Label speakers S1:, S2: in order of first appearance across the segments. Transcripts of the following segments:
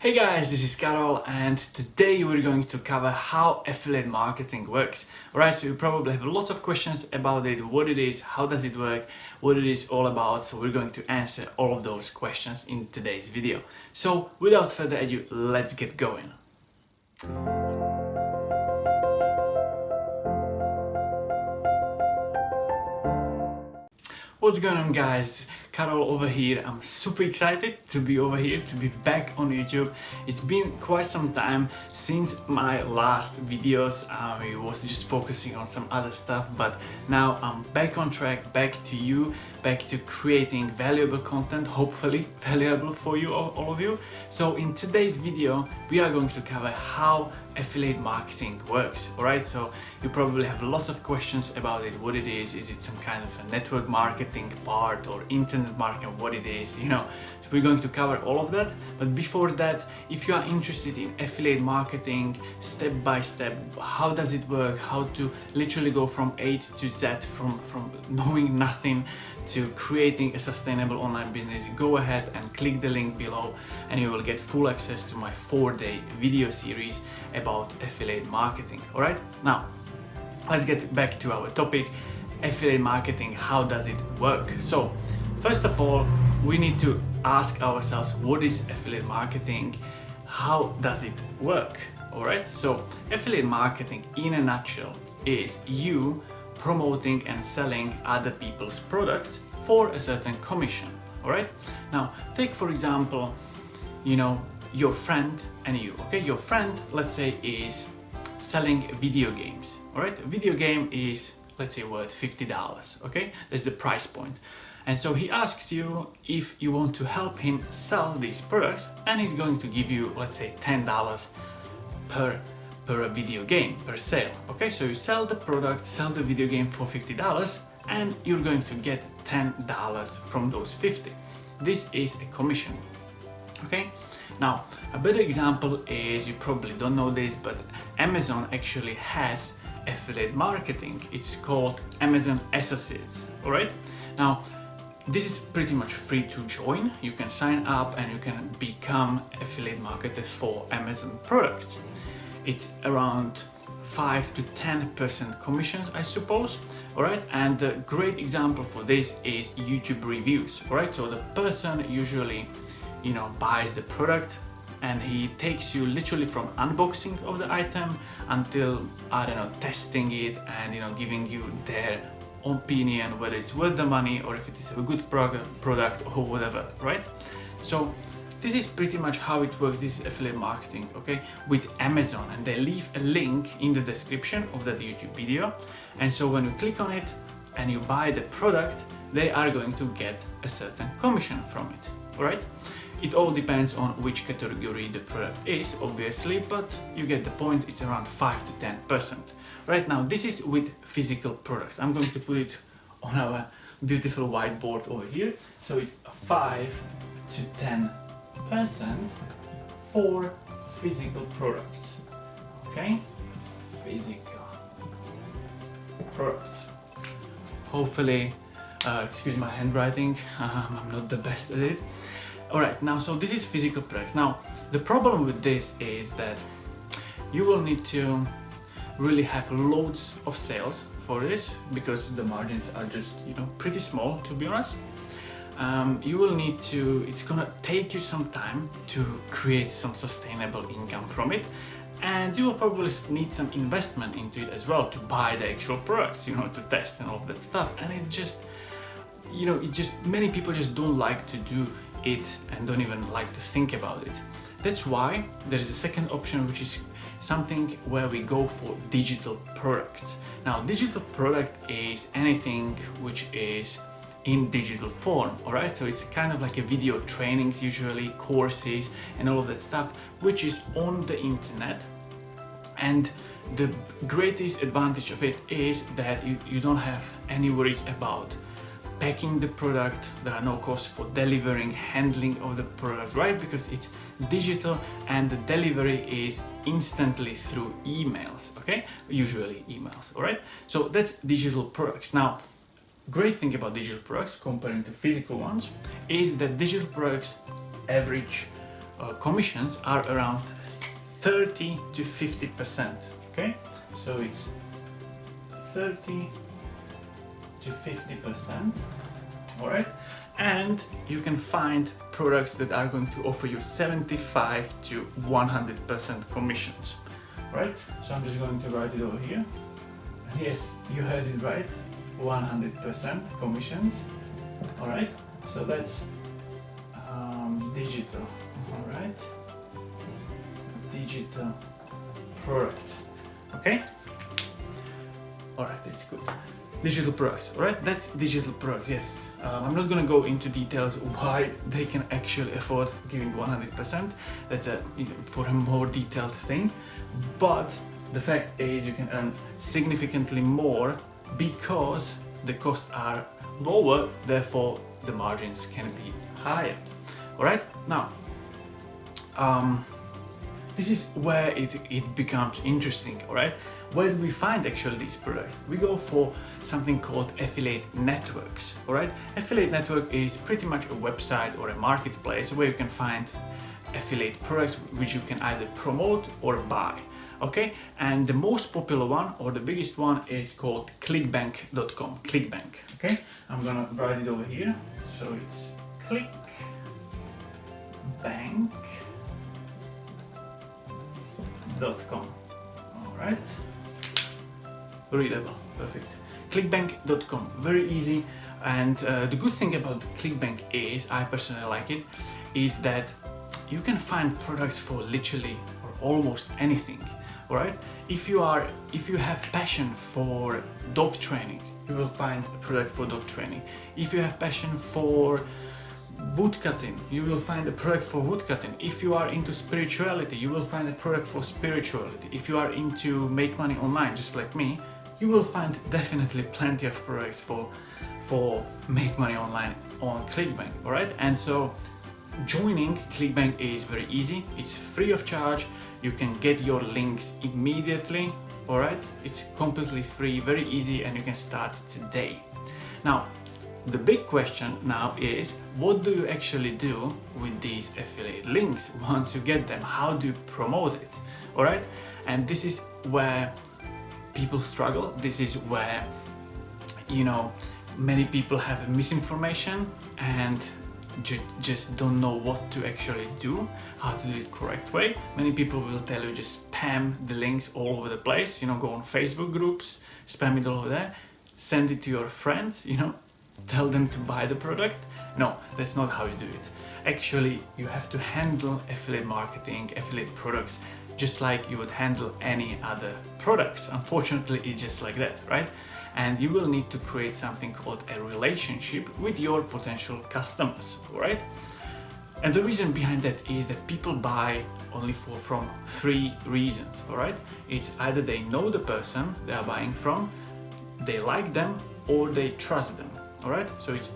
S1: Hey guys, this is Karol and today we're going to cover how affiliate marketing works. Alright, so you probably have lots of questions about it, what it is, how does it work, what it is all about. So we're going to answer all of those questions in today's video. So without further ado, let's get going. What's going on guys? Karol over here. I'm super excited to be over here, to be back on YouTube. It's been quite some time since my last videos. I was just focusing on some other stuff, but now I'm back on track, back to you, back to creating valuable content, hopefully valuable for you, all of you. So in today's video, we are going to cover how affiliate marketing works. Alright, so you probably have lots of questions about it, what it is it some kind of a network marketing part or internet marketing, what it is, so we're going to cover all of that. But before that, if you are interested in affiliate marketing step by step, how does it work, how to literally go from A to Z, from knowing nothing to creating a sustainable online business, go ahead and click the link below and you will get full access to my 4-day video series about affiliate marketing. Alright, now let's get back to our topic, affiliate marketing. How does it work? So first of all, we need to ask ourselves, what is affiliate marketing? How does it work? Alright, so affiliate marketing in a nutshell is you promoting and selling other people's products for a certain commission. Alright, now take for example, your friend and you, okay? Your friend, let's say, is selling video games. Alright, a video game is, let's say, worth $50, okay? That's the price point. And so he asks you if you want to help him sell these products, and he's going to give you, let's say, $10 per video game, per sale. Okay, so you sell the product, sell the video game for $50, and you're going to get $10 from those 50. This is a commission. Okay, now a better example is, you probably don't know this, but Amazon actually has affiliate marketing. It's called Amazon Associates. Alright, now this is pretty much free to join. You can sign up and you can become affiliate marketer for Amazon products. It's around 5 to 10% commissions, I suppose. Alright, and the great example for this is YouTube reviews. Alright, so the person usually buys the product and he takes you literally from unboxing of the item until, I don't know, testing it and giving you their opinion whether it's worth the money or if it is a good product or whatever, right? So this is pretty much how it works. This is affiliate marketing, okay, with Amazon, and they leave a link in the description of that YouTube video. And so when you click on it and you buy the product, they are going to get a certain commission from it, all right? It all depends on which category the product is, obviously, but you get the point. It's around 5 to 10%. Right now, this is with physical products. I'm going to put it on our beautiful whiteboard over here. So it's 5 to 10% for physical products. Okay, physical products. Hopefully, excuse my handwriting. I'm not the best at it. Alright, now so this is physical products. Now the problem with this is that you will need to really have loads of sales for this, because the margins are just pretty small, to be honest. You will need to, it's gonna take you some time to create some sustainable income from it, and you will probably need some investment into it as well to buy the actual products, to test and all of that stuff. And it just many people just don't like to do it and don't even like to think about it. That's why there is a second option, which is something where we go for digital products. Now, digital product is anything which is in digital form, alright? So it's kind of like a video trainings, usually courses and all of that stuff, which is on the internet. And the greatest advantage of it is that you don't have any worries about packing the product. There are no costs for delivering, handling of the product, right? Because it's digital and the delivery is instantly through emails, okay? Usually emails, all right? So that's digital products. Now, great thing about digital products comparing to physical ones is that digital products average commissions are around 30 to 50%. Okay, so it's 30 to 50%. All right, and you can find products that are going to offer you 75 to 100% commissions. Right, so I'm just going to write it over here. And yes, you heard it right, 100% commissions. All right, so that's digital. All right, digital products. Okay, all right, that's good. Digital products. All right, that's digital products. Yes, I'm not gonna go into details why they can actually afford giving 100%. That's for a more detailed thing. But the fact is, you can earn significantly more because the costs are lower. Therefore, the margins can be higher. All right, now this is where it becomes interesting. All right, where do we find actually these products? We go for something called affiliate networks. All right, affiliate network is pretty much a website or a marketplace where you can find affiliate products which you can either promote or buy. Okay, and the most popular one or the biggest one is called clickbank.com. Clickbank. Okay, I'm gonna write it over here. So it's clickbank.com. All right, readable, perfect. Clickbank.com, very easy. And the good thing about Clickbank is, I personally like it, is that you can find products for literally or almost anything. All right, if you have passion for dog training, you will find a product for dog training. If you have passion for wood cutting, you will find a product for wood cutting. If you are into spirituality, you will find a product for spirituality. If you are into make money online, just like me, you will find definitely plenty of products for make money online on Clickbank. All right, and so joining Clickbank is very easy. It's free of charge. You can get your links immediately. All right, it's completely free, very easy, and you can start today. Now, the big question now is, what do you actually do with these affiliate links once you get them? How do you promote it? All right, and this is where people struggle. This is where, you know, many people have misinformation and just don't know what to actually do, how to do it correct way. Many people will tell you just spam the links all over the place, you know, go on Facebook groups, spam it all over there, send it to your friends, you know, tell them to buy the product. No, that's not how you do it. Actually, you have to handle affiliate marketing, affiliate products, just like you would handle any other products. Unfortunately, it's just like that, right? And you will need to create something called a relationship with your potential customers, all right? And the reason behind that is that people buy only from 3 reasons, all right? It's either they know the person they are buying from, they like them, or they trust them, all right? So it's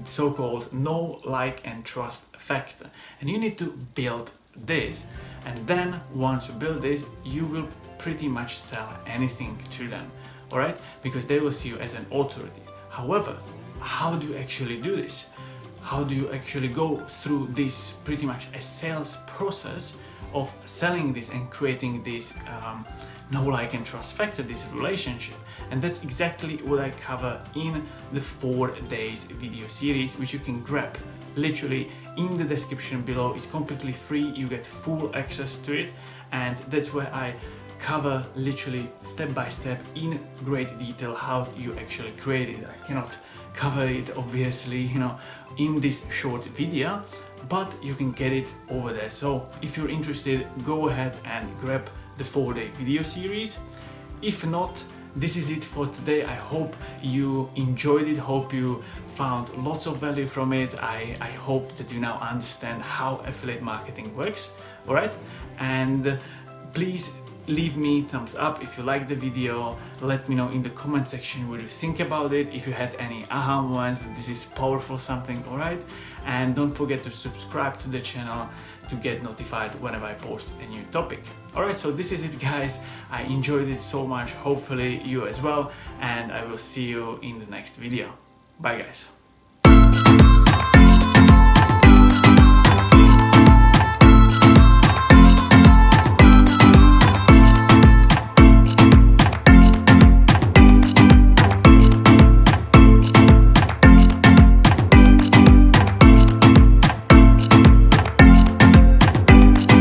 S1: so-called know, like, and trust factor. And you need to build this. And then once you build this, you will pretty much sell anything to them. All right, because they will see you as an authority. However, how do you actually do this? How do you actually go through this pretty much a sales process of selling this and creating this know, like, and trust factor, this relationship? And that's exactly what I cover in the 4 days video series, which you can grab literally in the description below. It's completely free. You get full access to it, and that's where I cover literally step by step in great detail how you actually create it. I cannot cover it obviously, you know, in this short video, but you can get it over there. So if you're interested, go ahead and grab the 4-day video series. If not, this is it for today. I hope you enjoyed it, hope you found lots of value from it. I hope that you now understand how affiliate marketing works, all right? And please leave me thumbs up if you like the video. Let me know in the comment section what you think about it, if you had any aha moments that this is powerful something, all right? And don't forget to subscribe to the channel to get notified whenever I post a new topic. All right, so this is it, guys. I enjoyed it so much, hopefully you as well, and I will see you in the next video. Bye, guys.